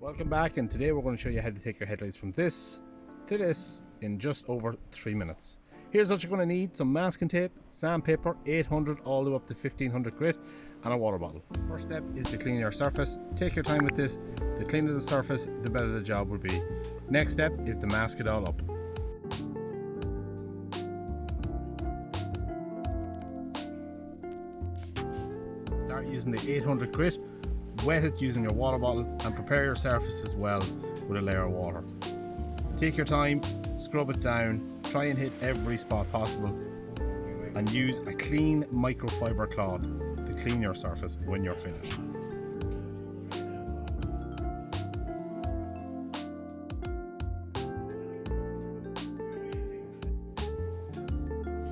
Welcome back, and today we're going to show you how to take your headlights from this to this in just over 3 minutes. Here's what you're going to need: some masking tape, sandpaper, 800 all the way up to 1500 grit, and a water bottle. First step is to clean your surface. Take your time with this. The cleaner the surface, the better the job will be. Next step is to mask it all up. Start using the 800 grit. Wet it using your water bottle and prepare your surface as well with a layer of water. Take your time, scrub it down, try and hit every spot possible, and use a clean microfiber cloth to clean your surface when you're finished.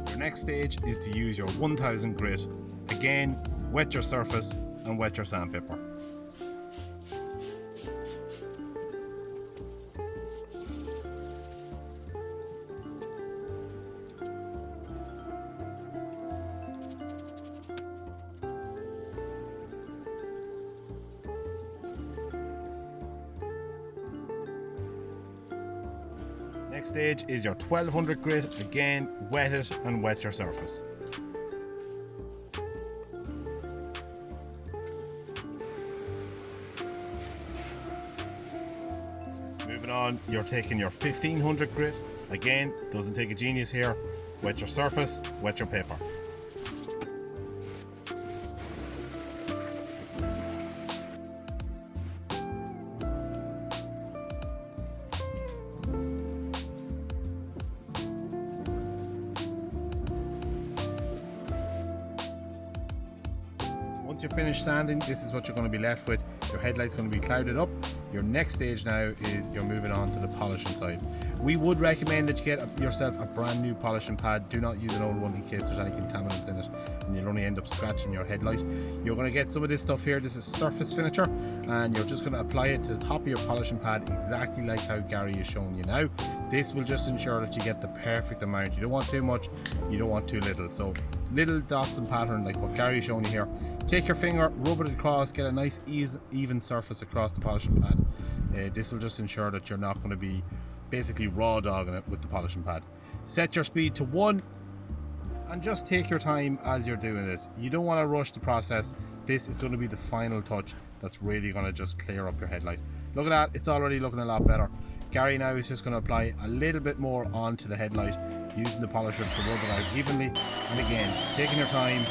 Your next stage is to use your 1000 grit. Again, wet your surface and wet your sandpaper. Next stage is your 1200 grit. Again, wet it and wet your surface. Moving on, you're taking your 1500 grit. Again, doesn't take a genius here. Wet your surface, wet your paper. Once you're finished sanding, this is what you're going to be left with. Your headlight's going to be clouded up. Your next stage now is you're moving on to the polishing side. We would recommend that you get yourself a brand new polishing pad. Do not use an old one in case there's any contaminants in it and you'll only end up scratching your headlight. You're going to get some of this stuff here. This is surface finisher, and you're just going to apply it to the top of your polishing pad exactly like how Gary is showing you now. This will just ensure that you get the perfect amount. You don't want too much, you don't want too little. So little dots and pattern like what Gary is showing you here. Take your finger, rub it across, get a nice even surface across the polishing pad. This will just ensure that you're not going to be basically raw dogging it with the polishing pad. Set your speed to 1 and just take your time as you're doing this. You don't want to rush the process. This is going to be the final touch that's really going to just clear up your headlight. Look at that, it's already looking a lot better. Gary now is just going to apply a little bit more onto the headlight using the polisher to rub it out evenly, and again taking your time,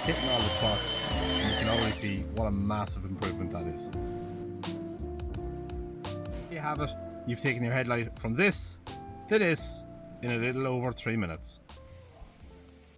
hitting all the spots, and you can already see what a massive improvement that is. There you have it. You've taken your headlight from this to this in a little over 3 minutes.